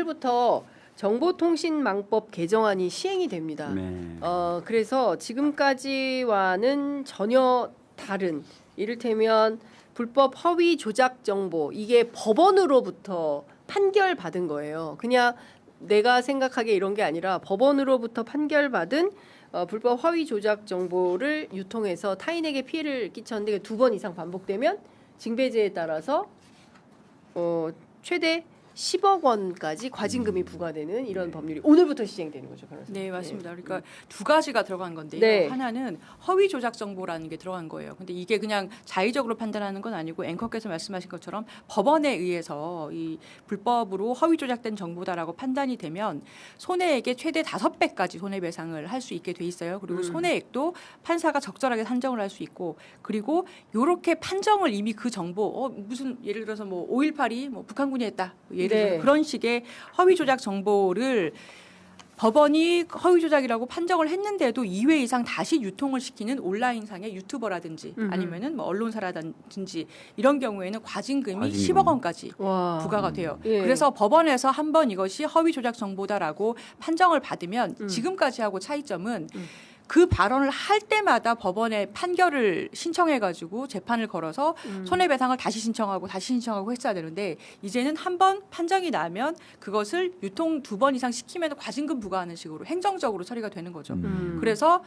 오늘부터 정보통신망법 개정안이 시행이 됩니다. 네. 그래서 지금까지와는 전혀 다른, 이를테면 불법 허위 조작 정보, 이게 법원으로부터 판결받은 거예요. 그냥 내가 생각하기에 이런 게 아니라 법원으로부터 판결받은 불법 허위 조작 정보를 유통해서 타인에게 피해를 끼쳤는데 2번 이상 반복되면 징배제에 따라서 최대 10억 원까지 과징금이 부과되는 이런 법률이 오늘부터 시행되는 거죠, 변호사님. 네, 맞습니다. 그러니까 두 가지가 들어간 건데요. 네. 하나는 허위 조작 정보라는 게 들어간 거예요. 근데 이게 그냥 자의적으로 판단하는 건 아니고 앵커께서 말씀하신 것처럼 법원에 의해서 이 불법으로 허위 조작된 정보다라고 판단이 되면 손해액의 최대 5배까지 손해배상을 할 수 있게 돼 있어요. 그리고 손해액도 판사가 적절하게 산정을 할 수 있고, 그리고 이렇게 판정을 이미 그 정보 무슨 예를 들어서 뭐 5.18이 뭐 북한군이 했다. 예를 들어서 네. 그런 식의 허위 조작 정보를 법원이 허위 조작이라고 판정을 했는데도 2회 이상 다시 유통을 시키는 온라인상의 유튜버라든지 아니면은 뭐 언론사라든지 이런 경우에는 과징금이 10억 원까지 와. 부과가 돼요. 예. 그래서 법원에서 한번 이것이 허위 조작 정보다라고 판정을 받으면 지금까지하고 차이점은 그 발언을 할 때마다 법원에 판결을 신청해가지고 재판을 걸어서 손해배상을 다시 신청하고 했어야 되는데, 이제는 한번 판정이 나면 그것을 유통 2번 이상 시키면 과징금 부과하는 식으로 행정적으로 처리가 되는 거죠. 그래서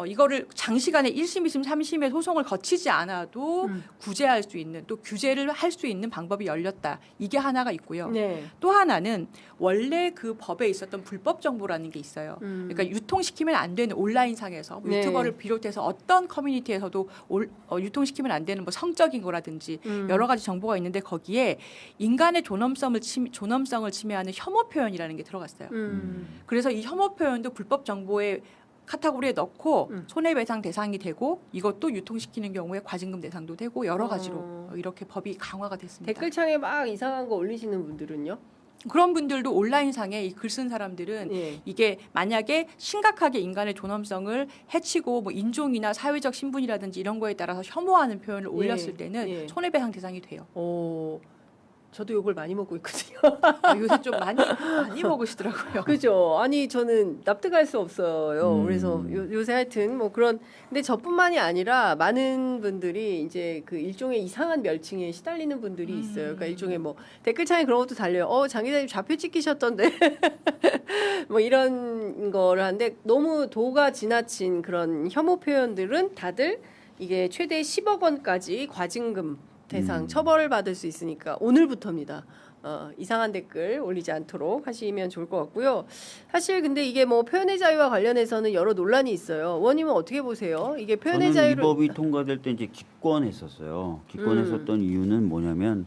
이거를 장시간에 1심, 2심, 3심의 소송을 거치지 않아도 구제할 수 있는, 또 규제를 할 수 있는 방법이 열렸다. 이게 하나가 있고요. 네. 또 하나는 원래 그 법에 있었던 불법 정보라는 게 있어요. 그러니까 유통시키면 안 되는 온라인상에서 네. 유튜버를 비롯해서 어떤 커뮤니티에서도 유통시키면 안 되는 뭐 성적인 거라든지 여러 가지 정보가 있는데, 거기에 인간의 존엄성을 침해하는 혐오 표현이라는 게 들어갔어요. 그래서 이 혐오 표현도 불법 정보에 카테고리에 넣고 손해배상 대상이 되고, 이것도 유통시키는 경우에 과징금 대상도 되고 여러 가지로 이렇게 법이 강화가 됐습니다. 댓글창에 막 이상한 거 올리시는 분들은요? 그런 분들도 온라인상에 이 글 쓴 사람들은 예. 이게 만약에 심각하게 인간의 존엄성을 해치고 뭐 인종이나 사회적 신분이라든지 이런 거에 따라서 혐오하는 표현을 올렸을 때는 예. 손해배상 대상이 돼요. 저도 욕을 많이 먹고 있거든요. 요새 좀 많이 먹으시더라고요. 그죠? 아니 저는 납득할 수 없어요. 그래서 요새 하여튼 뭐 그런, 근데 저뿐만이 아니라 많은 분들이 이제 그 일종의 이상한 멸칭에 시달리는 분들이 있어요. 그러니까 일종의 뭐 댓글창에 그런 것도 달려요. 장 기자님 좌표 찍히셨던데 뭐 이런 거를 하는데, 너무 도가 지나친 그런 혐오 표현들은 다들 이게 최대 10억 원까지 과징금 대상 처벌을 받을 수 있으니까 오늘부터입니다. 이상한 댓글 올리지 않도록 하시면 좋을 것 같고요. 사실 근데 이게 뭐 표현의 자유와 관련해서는 여러 논란이 있어요. 의원님은 어떻게 보세요? 이게 표현의 저는 자유를 이 법이 통과될 때 이제 기권했었어요. 기권했었던 이유는 뭐냐면,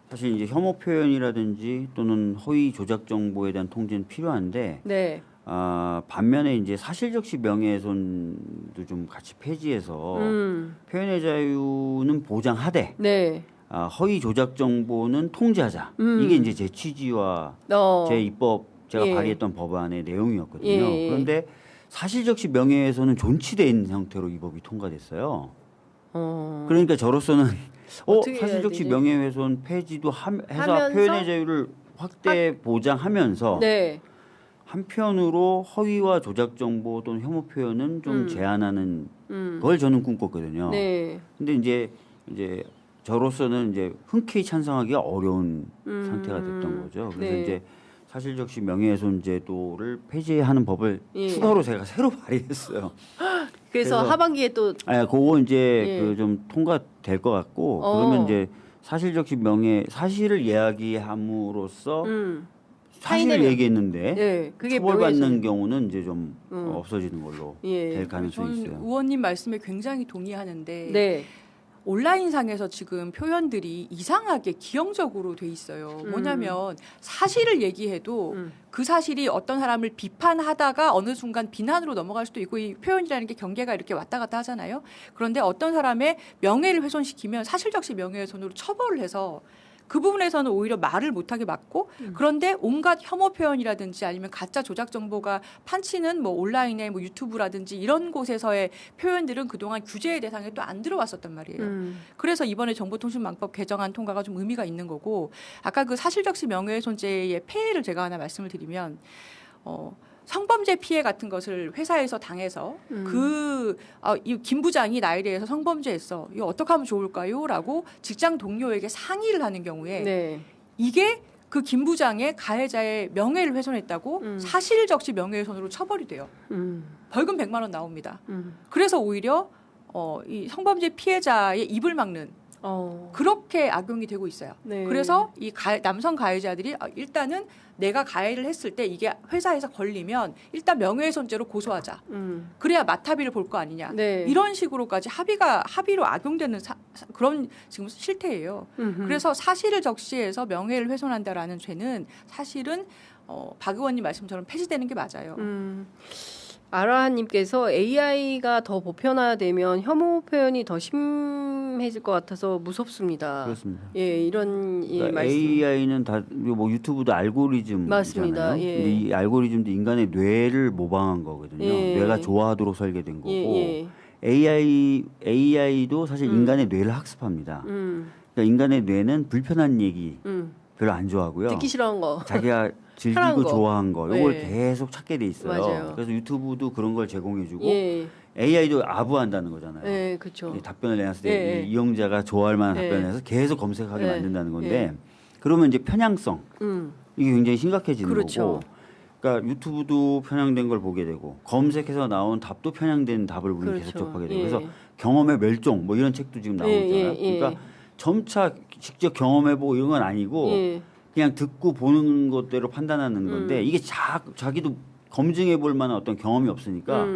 사실 이제 혐오 표현이라든지 또는 허위 조작 정보에 대한 통제는 필요한데, 네. 반면에 이제 사실적시 명예훼손도 좀 같이 폐지해서 표현의 자유는 보장하되, 네. 허위 조작 정보는 통제하자. 이게 이제 제 취지와 제 입법 제가 예. 발의했던 법안의 내용이었거든요. 예. 그런데 사실적시 명예훼손은 존치된 형태로 이 법이 통과됐어요. 그러니까 저로서는 어떻게 해야 사실적시 되지? 명예훼손 폐지도 해서 하면서? 표현의 자유를 확대 보장하면서 네. 한편으로 허위와 조작 정보 또는 혐오 표현은 좀 제한하는 걸 저는 꿈꿨거든요. 네. 근데 이제 저로서는 이제 흔쾌히 찬성하기가 어려운 상태가 됐던 거죠. 그래서 네. 이제 사실적시 명예훼손 제도를 폐지하는 법을 예. 추가로 제가 새로 발의했어요. 그래서 하반기에 또 그거 이제 예. 그 좀 통과될 것 같고, 그러면 이제 사실적시 사실을 이야기함으로써 사실을 얘기했는데 네, 그게 처벌받는 명예훼손. 경우는 이제 좀 없어지는 걸로 예. 될 가능성이 저는 있어요. 의원님 말씀에 굉장히 동의하는데, 네. 온라인상에서 지금 표현들이 이상하게 기형적으로 돼 있어요. 뭐냐면 사실을 얘기해도 그 사실이 어떤 사람을 비판하다가 어느 순간 비난으로 넘어갈 수도 있고, 이 표현이라는 게 경계가 이렇게 왔다 갔다 하잖아요. 그런데 어떤 사람의 명예를 훼손시키면 사실적시 명예훼손으로 처벌을 해서 그 부분에서는 오히려 말을 못하게 막고 그런데 온갖 혐오 표현이라든지 아니면 가짜 조작 정보가 판치는 뭐 온라인의 뭐 유튜브라든지 이런 곳에서의 표현들은 그동안 규제의 대상에 또 안 들어왔었단 말이에요. 그래서 이번에 정보통신망법 개정안 통과가 좀 의미가 있는 거고 아까 그 사실적시 명예훼손죄의 폐해를 제가 하나 말씀을 드리면 성범죄 피해 같은 것을 회사에서 당해서 이 김 부장이 나에 대해서 성범죄했어. 이거 어떻게 하면 좋을까요?라고 직장 동료에게 상의를 하는 경우에 네. 이게 그 김 부장의 가해자의 명예를 훼손했다고 사실적시 명예훼손으로 처벌이 돼요. 벌금 100만 원 나옵니다. 그래서 오히려 이 성범죄 피해자의 입을 막는 그렇게 악용이 되고 있어요. 네. 그래서 이 남성 가해자들이 일단은 내가 가해를 했을 때 이게 회사에서 걸리면 일단 명예훼손죄로 고소하자. 그래야 마타비를 볼 거 아니냐. 네. 이런 식으로까지 합의로 악용되는 그런 지금 실태예요. 그래서 사실을 적시해서 명예를 훼손한다라는 죄는 사실은 박 의원님 말씀처럼 폐지되는 게 맞아요. 아라하님께서 AI가 더 보편화되면 혐오 표현이 더 심해질 것 같아서 무섭습니다. 그렇습니다. 예, 이런 그러니까 말씀. AI는 다 뭐 유튜브도 알고리즘이잖아요. 맞습니다. 예. 근데 이 알고리즘도 인간의 뇌를 모방한 거거든요. 예. 뇌가 좋아하도록 설계된 거고 예. AI도 사실 인간의 뇌를 학습합니다. 그러니까 인간의 뇌는 불편한 얘기 별로 안 좋아하고요. 듣기 싫어한 거. 자기가 편한 즐기고 거. 좋아한 거 이걸 예. 계속 찾게 돼 있어요. 맞아요. 그래서 유튜브도 그런 걸 제공해주고 예. AI도 아부한다는 거잖아요. 예, 그렇죠. 이 답변을 내놨을 때 예, 예. 이용자가 좋아할 만한 예. 답변을 해서 계속 검색하게 예. 만든다는 건데 예. 그러면 이제 편향성 이게 굉장히 심각해지는 그렇죠. 거고 그러니까 유튜브도 편향된 걸 보게 되고 검색해서 나온 답도 편향된 답을 우리는 그렇죠. 계속 접하게 되고 예. 그래서 경험의 멸종 뭐 이런 책도 지금 나오고 예, 있잖아요. 예, 예. 그러니까 점차 직접 경험해보고 이런 건 아니고 예. 그냥 듣고 보는 것대로 판단하는 건데 이게 자기도 검증해볼 만한 어떤 경험이 없으니까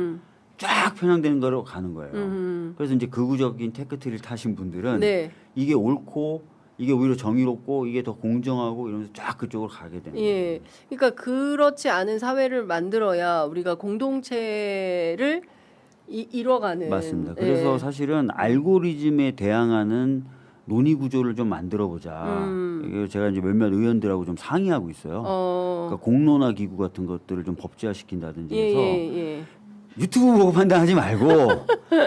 쫙 편향되는 거로 가는 거예요. 그래서 이제 극우적인 테크트리를 타신 분들은 네. 이게 옳고 이게 오히려 정의롭고 이게 더 공정하고 이러면서 쫙 그쪽으로 가게 되는 예. 거예요. 그러니까 그렇지 않은 사회를 만들어야 우리가 공동체를 이뤄가는. 맞습니다. 그래서 예. 사실은 알고리즘에 대항하는 논의 구조를 좀 만들어 보자. 이게 제가 이제 몇몇 의원들하고 좀 상의하고 있어요. 그러니까 공론화 기구 같은 것들을 좀 법제화시킨다든지 해서 예. 유튜브 보고 판단하지 말고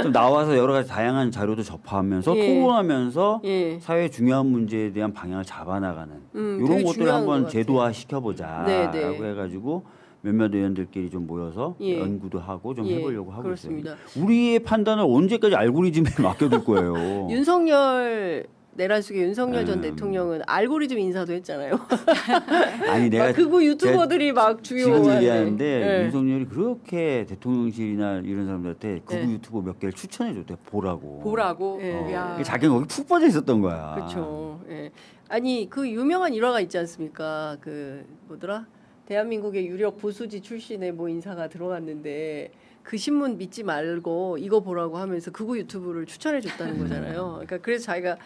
좀 나와서 여러 가지 다양한 자료도 접하면서 예. 토론하면서 예. 사회 중요한 문제에 대한 방향을 잡아나가는 이런 되게 것들을 중요한 한번 것 제도화 시켜보자라고 네, 네. 해가지고 몇몇 의원들끼리 좀 모여서 예. 연구도 하고 좀 예, 해보려고 하고 그렇습니다. 있어요. 우리의 판단을 언제까지 알고리즘에 맡겨둘 거예요. 윤석열 내란숙의 윤석열 전 음. 대통령은 알고리즘 인사도 했잖아요. 아니 내가 막 극우 유튜버들이 막 지금 주요 얘기하는데 예. 윤석열이 그렇게 대통령실이나 이런 사람들한테 극우 네. 유튜버 몇 개를 추천해줬대 보라고. 보라고. 예. 야. 이게 자기가 거기 푹 빠져 있었던 거야. 그렇죠. 예. 아니 그 유명한 일화가 있지 않습니까? 그 뭐더라? 대한민국의 유력 보수지 출신의 뭐 인사가 들어갔는데 그 신문 믿지 말고 이거 보라고 하면서 극우 유튜브를 추천해 줬다는 거잖아요. 그러니까 그래서 자기가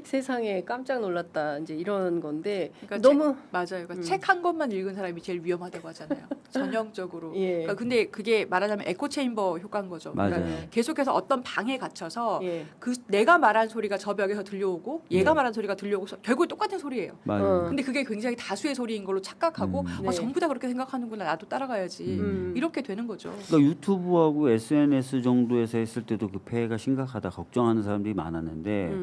세상에 깜짝 놀랐다 이제 이런 건데 그러니까 너무 맞아요. 그러니까 책 한 권만 읽은 사람이 제일 위험하다고 하잖아요. 전형적으로. 예. 그러니까 근데 그게 말하자면 에코 체인버 효과인 거죠. 맞아요. 그러니까 계속해서 어떤 방에 갇혀서 예. 그 내가 말한 소리가 저 벽에서 들려오고 얘가 말한 소리가 들려오고 결국 똑같은 소리예요. 맞아요. 근데 그게 굉장히 다수의 소리인 걸로 착각하고 네. 전부 다 그렇게 생각하는구나 나도 따라가야지 이렇게 되는 거죠. 그러니까 유튜브하고 SNS 정도에서 했을 때도 그 폐해가 심각하다 걱정하는 사람들이 많았는데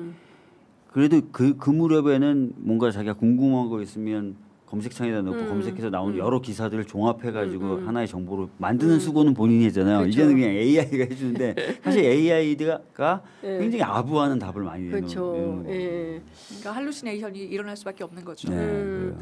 그래도 그 무렵에는 뭔가 자기가 궁금한 거 있으면 검색창에다 넣고 검색해서 나오는 여러 기사들을 종합해가지고 하나의 정보로 만드는 수고는 본인이 했잖아요. 그렇죠. 이제는 그냥 AI가 해주는데 사실 AI가 예. 굉장히 아부하는 답을 많이 그렇죠. 내놓는 거예요. 예. 그러니까 할루시네이션이 일어날 수밖에 없는 거죠. 네, 그래요.